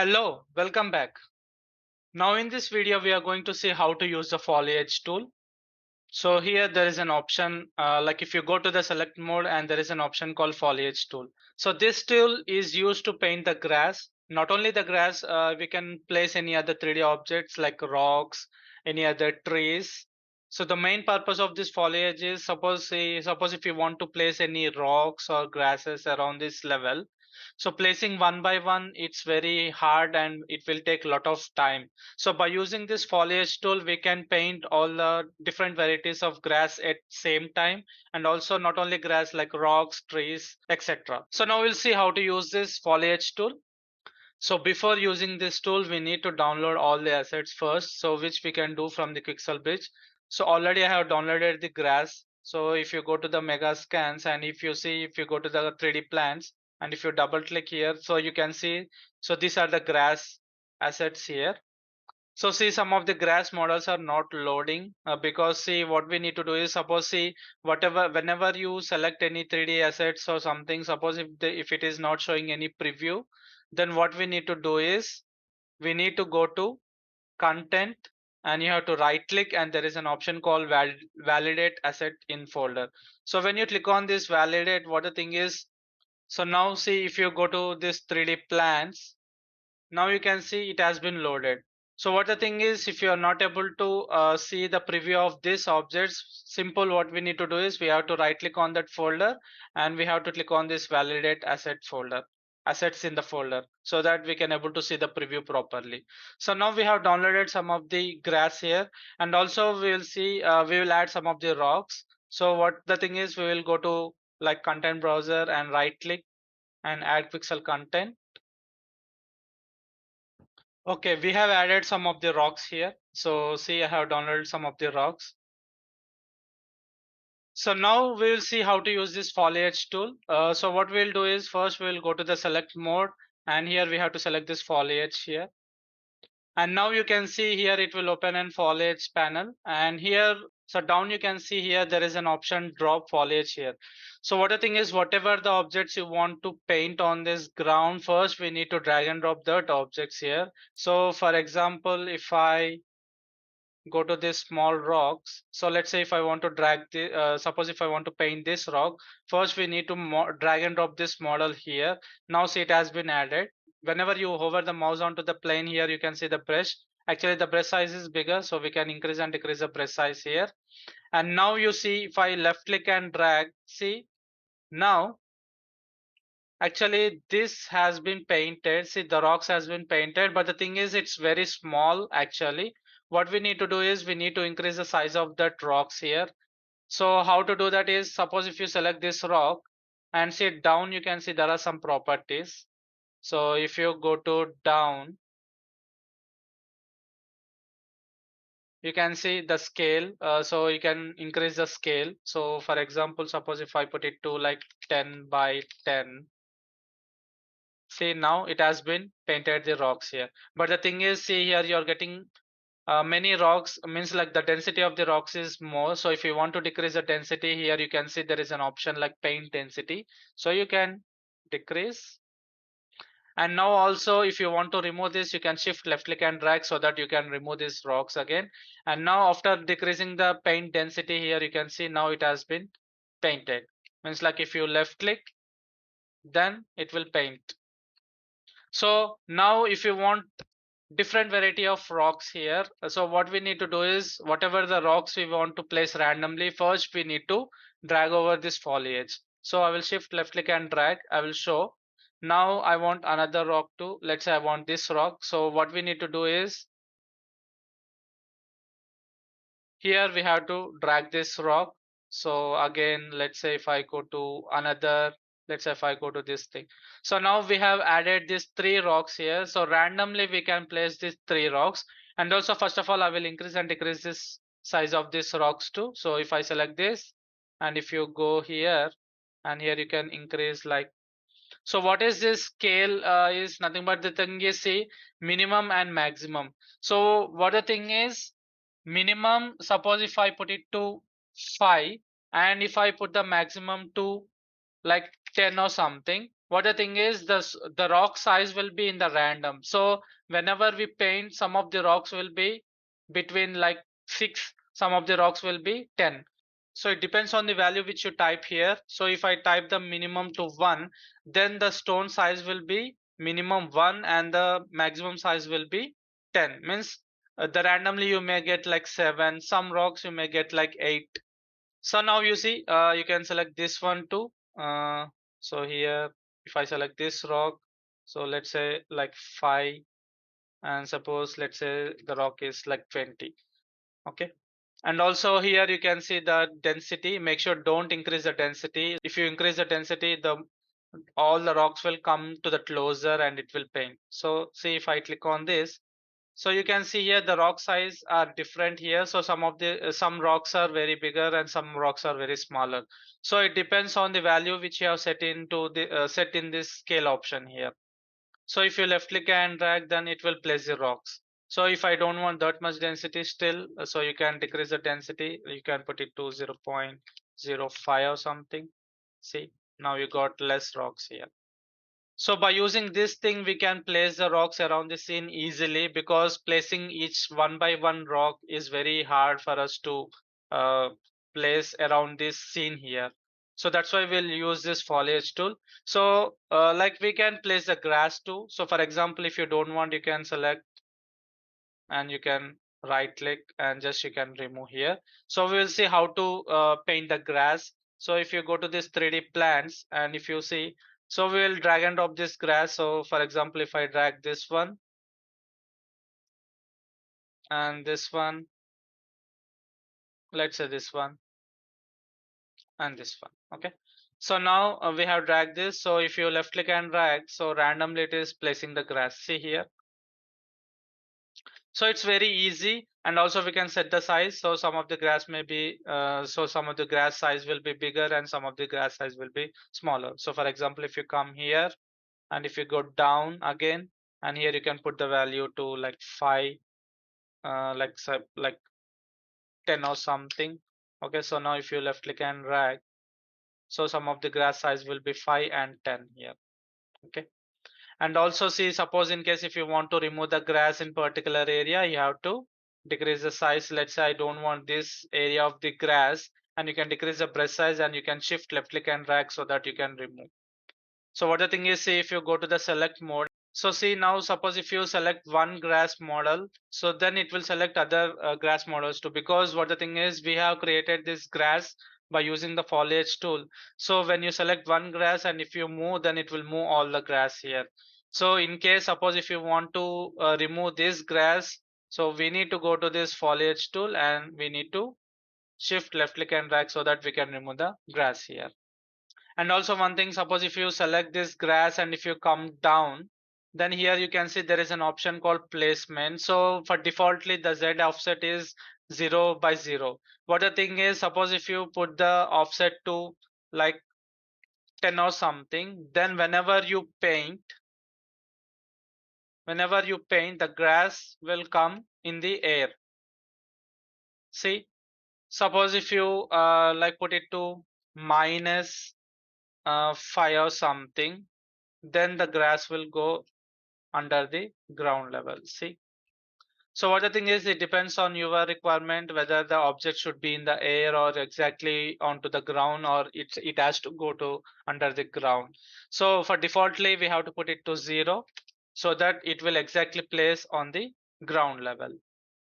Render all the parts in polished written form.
Hello, welcome back. Now in this video, we are going to see how to use the foliage tool. So here there is an option, like if you go to the select mode and there is an option called foliage tool. So this tool is used to paint the grass. Not only the grass, we can place any other 3D objects like rocks, any other trees. So the main purpose of this foliage is suppose if you want to place any rocks or grasses around this level. So placing one by one, it's very hard and it will take a lot of time. So by using this foliage tool, we can paint all the different varieties of grass at same time, and also not only grass like rocks, trees, etc. So now we'll see how to use this foliage tool. So before using this tool, we need to download all the assets first, so which we can do from the Quixel bridge. So already I have downloaded the grass. So if you go to the mega scans and if you go to the 3D plans and if you double click here, so you can see, so these are the grass assets here. So see, some of the grass models are not loading because see what we need to do is suppose see whenever you select any 3D assets or something, suppose if it is not showing any preview, then what we need to do is we need to go to content and you have to right click and there is an option called validate asset in folder. So when you click on this validate, what the thing is, so now see if you go to this 3D plans, now you can see it has been loaded. So what the thing is, if you are not able to see the preview of this objects, simple what we need to do is we have to right click on that folder and we have to click on this validate asset folder, assets in the folder, so that we can able to see the preview properly. So now we have downloaded some of the grass here, and also we will see we will add some of the rocks. So what the thing is, we will go to like content browser and right click and add pixel content. Okay, we have added some of the rocks here. So see, I have downloaded some of the rocks. So now we will see how to use this foliage tool. So what we'll do is first we'll go to the select mode and here we have to select this foliage here. And now you can see here it will open an foliage panel and here, so down you can see here there is an option drop foliage here. So what the thing is, whatever the objects you want to paint on this ground, first we need to drag and drop that objects here. So for example, if I go to this small rocks, so let's say if I want to drag the suppose if I want to paint this rock, first we need to drag and drop this model here. Now see, it has been added. Whenever you hover the mouse onto the plane here, you can see the brush. Actually the brush size is bigger, so we can increase and decrease the brush size here. And now you see, if I left click and drag, see, now actually this has been painted. See, the rocks has been painted, but the thing is it's very small actually. What we need to do is we need to increase the size of that rocks here. So how to do that is, suppose if you select this rock and see down, you can see there are some properties. So if you go to down, you can see the scale. So you can increase the scale. So for example, suppose if I put it to like 10 by 10, see now it has been painted the rocks here. But the thing is, see here you're getting many rocks, means like the density of the rocks is more. So if you want to decrease the density here, you can see there is an option like paint density. So you can decrease. And now also if you want to remove this, you can shift left click and drag so that you can remove these rocks again. And now after decreasing the paint density here, you can see now it has been painted. Means like if you left click, then it will paint. So now if you want different variety of rocks here, so what we need to do is whatever the rocks we want to place randomly, first we need to drag over this foliage. So I will shift left click and drag, I will show. Now I want another rock too. Let's say I want this rock. So what we need to do is here we have to drag this rock. So again, let's say if I go to another, let's say if I go to this thing. So now we have added these three rocks here. So randomly we can place these three rocks. And also first of all, I will increase and decrease this size of these rocks too. So if I select this and if you go here and here you can increase like, so what is this scale is nothing but the thing is see minimum and maximum. So what the thing is, minimum, suppose if I put it to 5 and if I put the maximum to like 10 or something. What the thing is, the rock size will be in the random. So whenever we paint, some of the rocks will be between like 6, some of the rocks will be 10. So it depends on the value which you type here. So if I type the minimum to 1, then the stone size will be minimum 1 and the maximum size will be 10. Means the randomly you may get like 7, some rocks you may get like 8. So now you see, you can select this one too. So here, if I select this rock, so let's say like 5, and suppose let's say the rock is like 20. Okay. And also here you can see the density. Make sure don't increase the density. If you increase the density, the all the rocks will come to the closer and it will paint. So see, if I click on this, so you can see here the rock size are different here. So some of the some rocks are very bigger and some rocks are very smaller. So it depends on the value which you have set into the set in this scale option here. So if you left click and drag, then it will place the rocks. So if I don't want that much density still, so you can decrease the density. You can put it to 0.05 or something. See, now you got less rocks here. So by using this thing, we can place the rocks around the scene easily, because placing each one by one rock is very hard for us to uh, place around this scene here. So that's why we'll use this foliage tool. So like we can place the grass too. So for example, if you don't want, you can select and you can right click and just you can remove here. So we'll see how to paint the grass. So if you go to this 3D plants and if you see, so we'll drag and drop this grass. So for example, if I drag this one and this one, let's say this one and this one. Okay. So now we have dragged this. So if you left click and drag, so randomly it is placing the grass. See here. So it's very easy, and also we can set the size. So some of the grass may be, so some of the grass size will be bigger and some of the grass size will be smaller. So for example, if you come here and if you go down again, and here you can put the value to like 5, like 10 or something. Okay, so now if you left click and drag, so some of the grass size will be 5 and 10 here. Okay. And also see, suppose in case if you want to remove the grass in particular area, you have to decrease the size. Let's say I don't want this area of the grass, and you can decrease the brush size and you can shift left click and drag so that you can remove. So what the thing is, see, if you go to the select mode, so see now suppose if you select one grass model, so then it will select other grass models too, because what the thing is, we have created this grass by using the foliage tool. So when you select one grass and if you move, then it will move all the grass here. So in case suppose if you want to remove this grass, so we need to go to this foliage tool and we need to shift left click and drag so that we can remove the grass here. And also one thing, suppose if you select this grass and if you come down, then here you can see there is an option called placement. So for defaultly the Z offset is 0 by 0. What the thing is, suppose if you put the offset to like 10 or something, then whenever you paint, the grass will come in the air. See, suppose if you like put it to minus 5 or something, then the grass will go under the ground level. See, so what the thing is, it depends on your requirement whether the object should be in the air or exactly onto the ground, or it has to go to under the ground. So for defaultly we have to put it to 0 so that it will exactly place on the ground level.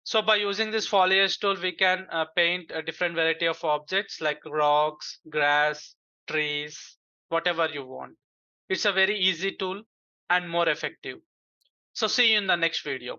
So by using this foliage tool, we can paint a different variety of objects like rocks, grass, trees, whatever you want. It's a very easy tool and more effective. So see you in the next video.